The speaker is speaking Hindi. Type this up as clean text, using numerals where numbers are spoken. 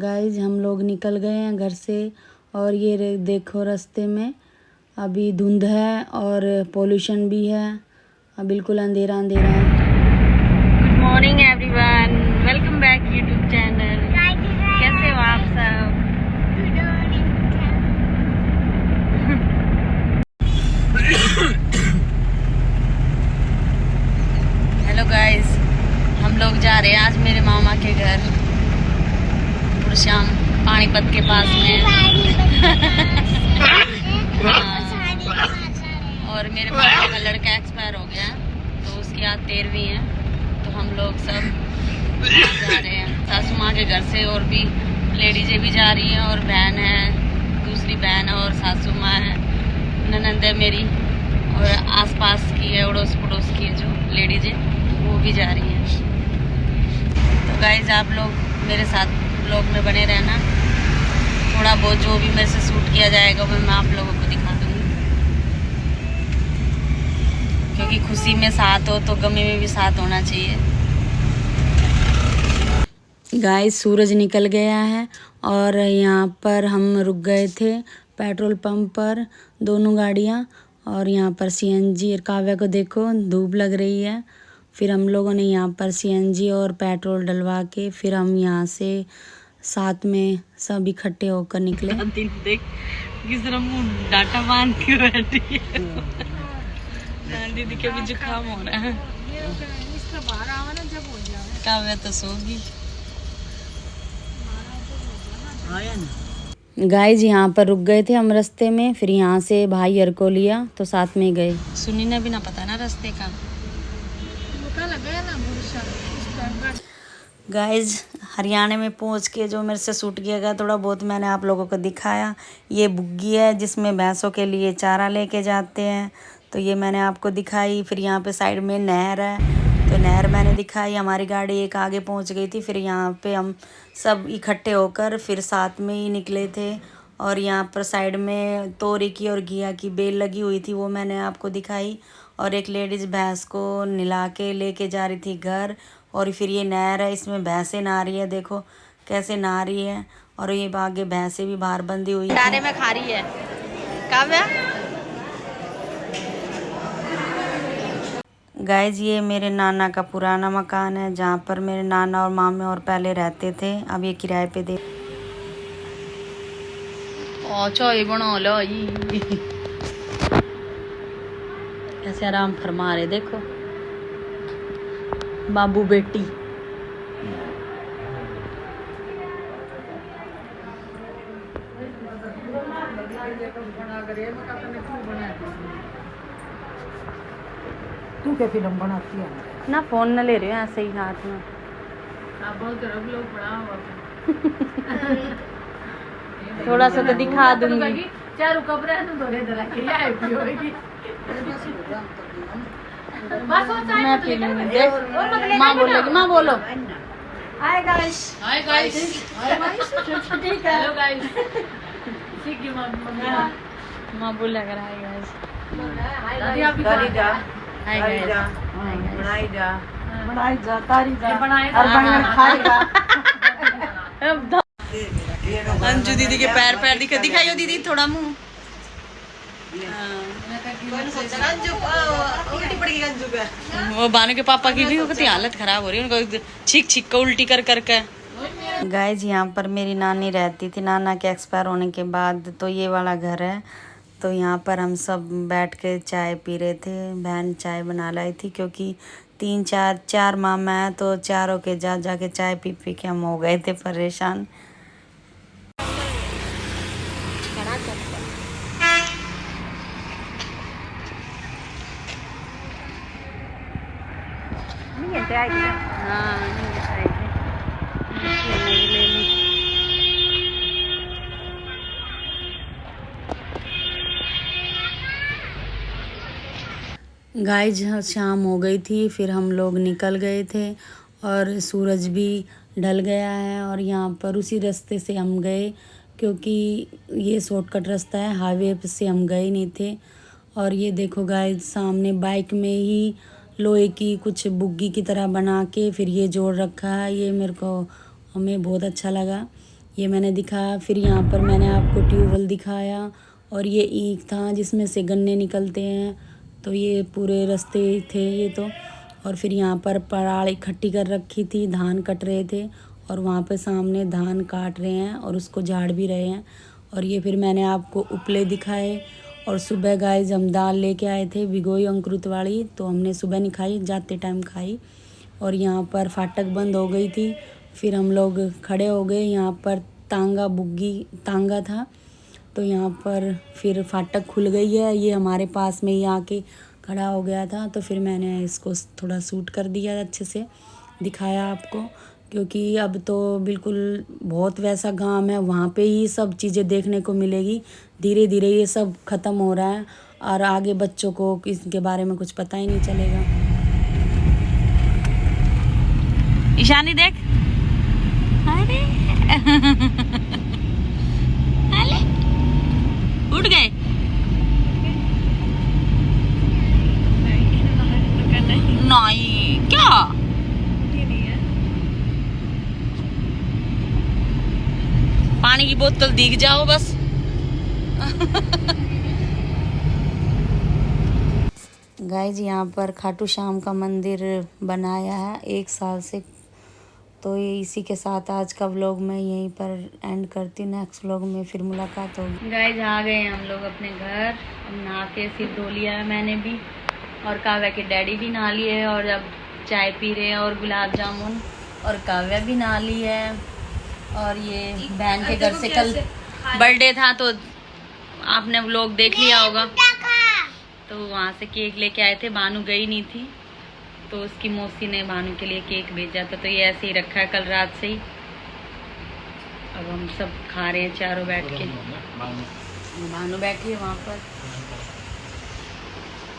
गाइज हम लोग निकल गए हैं घर से और ये देखो रास्ते में अभी धुंध है और पोल्यूशन भी है। अब बिल्कुल अंधेरा अंधेरा है। Good morning everyone, welcome back YouTube channel. कैसे हो आप सब? हेलो गाइज, हम लोग जा रहे हैं आज मेरे मामा के घर शाम पानीपत के पास में। और मेरे मामा का लड़का एक्सपायर हो गया तो उसकी आज 13वीं है, तो हम लोग सब जा रहे हैं सासू माँ के घर से। और भी लेडीजें भी जा रही हैं और बहन है, दूसरी बहन है और सासू माँ है, ननंद है मेरी और आसपास की है अड़ोस पड़ोस की जो लेडीजें वो भी जा रही हैं। तो गाइज आप लोग मेरे साथ ब्लॉग में बने रहना। थोड़ा बहुत जो भी मेरे से शूट किया जाएगा वो मैं आप लोगों को दिखा दूंगी, क्योंकि खुशी में साथ हो तो गमी में भी साथ होना चाहिए। गाइस सूरज निकल गया है और यहाँ पर हम रुक गए थे पेट्रोल पंप पर, दोनों गाड़ियाँ। और यहाँ पर सीएनजी और काव्या को देखो धूप लग रही है। फिर हम लोगों ने यहाँ पर सीएनजी और पेट्रोल डलवा के फिर हम यहाँ से साथ में सब इकट्ठे होकर निकले। देख किस तरह मुंह डाटा बांध के बैठी है। दीदी के भी जुकाम हो रहा है। काव्या तो सोगी। गाइज यहाँ पर रुक गए थे हम रास्ते में, फिर यहाँ से भाई हर को लिया तो साथ में गए। सुनी ने भी ना पता ना रास्ते का। गाइज हरियाणा में पहुँच के जो मेरे से शूट किया गया थोड़ा बहुत मैंने आप लोगों को दिखाया। ये बुग्गी है जिसमें भैंसों के लिए चारा लेके जाते हैं, तो ये मैंने आपको दिखाई। फिर यहाँ पे साइड में नहर है तो नहर मैंने दिखाई। हमारी गाड़ी एक आगे पहुँच गई थी, फिर यहाँ पे हम सब इकट्ठे होकर फिर साथ में ही निकले थे। और यहाँ पर साइड में तोरी की और घिया की बेल लगी हुई थी वो मैंने आपको दिखाई। और एक लेडीज़ भैंस को नहला के लेके जा रही थी घर। और फिर ये नहर है, इसमें भैंसें नहा रही है, देखो कैसे नहा रही है। और ये आगे भैंसें भी बाहर बंधी हुई है। में खा रही है काव्या। गाइज ये मेरे नाना का पुराना मकान है जहाँ पर मेरे नाना और मामे और पहले रहते थे, अब ये किराए पे दे। चाय बना लो। कैसे आराम फरमा रहे देखो बाबू बेटी। तू क्या फिल्म बनाती है ना? फोन न ले रहे हो ऐसे ही हाथ में। थोड़ा सा तो दिखा दूंगी। मैं पी लूंगी। देख माँ बोलेगी, माँ बोलो। Hi guys. Hi guys. ठीक है। Hello guys. ठीक है माँ बोला कर हाय गाइस। Hi guys. बनाई जा तारी जा और बंगन खाएगा। अंजू दीदी के पैर पैर दिखाइयो दीदी थोड़ा मुंह। वो बानू के पापा की भी उनकी हालत खराब हो रही है, उनको छीक छीक का उल्टी कर करके। गाइज यहाँ पर मेरी नानी रहती थी नाना के एक्सपायर होने के बाद, तो ये वाला घर है। तो यहाँ पर हम सब बैठ के चाय पी रहे थे। बहन चाय बना लाई थी क्योंकि चार मामा है, तो चारों के जा के चाय पी पी के हम हो गए थे परेशान। गाइज शाम हो गई थी, फिर हम लोग निकल गए थे और सूरज भी ढल गया है। और यहाँ पर उसी रास्ते से हम गए क्योंकि ये शॉर्टकट रास्ता है, हाईवे से हम गए नहीं थे। और ये देखो गाइज सामने बाइक में ही लोहे की कुछ बुग्गी की तरह बना के फिर ये जोड़ रखा है। ये मेरे को हमें बहुत अच्छा लगा। ये मैंने दिखाया। फिर यहाँ पर मैंने आपको ट्यूबवेल दिखाया और ये ईख था जिसमें से गन्ने निकलते हैं। तो ये पूरे रास्ते थे ये तो। और फिर यहाँ पर पराल इकट्ठी कर रखी थी, धान कट रहे थे और वहाँ पे सामने धान काट रहे हैं और उसको झाड़ भी रहे हैं। और ये फिर मैंने आपको उपले दिखाए। और सुबह गाइस हम दाल लेके आए थे भिगोई अंकुरित वाली, तो हमने सुबह नहीं खाई, जाते टाइम खाई। और यहाँ पर फाटक बंद हो गई थी, फिर हम लोग खड़े हो गए। यहाँ पर तांगा बुग्गी तांगा था, तो यहाँ पर फिर फाटक खुल गई है। ये हमारे पास में ही आके खड़ा हो गया था, तो फिर मैंने इसको थोड़ा शूट कर दिया, अच्छे से दिखाया आपको। क्योंकि अब तो बिल्कुल बहुत वैसा गांव है, वहाँ पे ही सब चीज़ें देखने को मिलेगी। धीरे धीरे ये सब ख़त्म हो रहा है और आगे बच्चों को इसके बारे में कुछ पता ही नहीं चलेगा। ईशानी देख, अरे अरे उठ गए। नहीं क्या पानी की बोतल दिख जाओ बस। गाइज यहाँ पर खाटू श्याम का मंदिर बनाया है 1 साल से। तो ये इसी के साथ आज का व्लॉग मैं यहीं पर एंड करती हूँ। नेक्स्ट व्लॉग में फिर मुलाकात होगी। गाइज आ गए हम लोग अपने घर, अब नहा के सिर धो लिया है मैंने भी और काव्या के डैडी भी नहा लिए है और अब चाय पी रहे हैं और गुलाब जामुन। और काव्या भी नहा ली है। और ये बहन के घर से कल बर्थडे था तो आपने व्लॉग देख लिया होगा। तो वहाँ से केक लेके आए थे, बानू गई नहीं थी तो उसकी मौसी ने भानु के लिए केक भेजा था। तो ये ऐसे ही रखा है कल रात से ही। अब हम सब खा रहे हैं चारों बैठ के। भानु बैठी है वहाँ पर।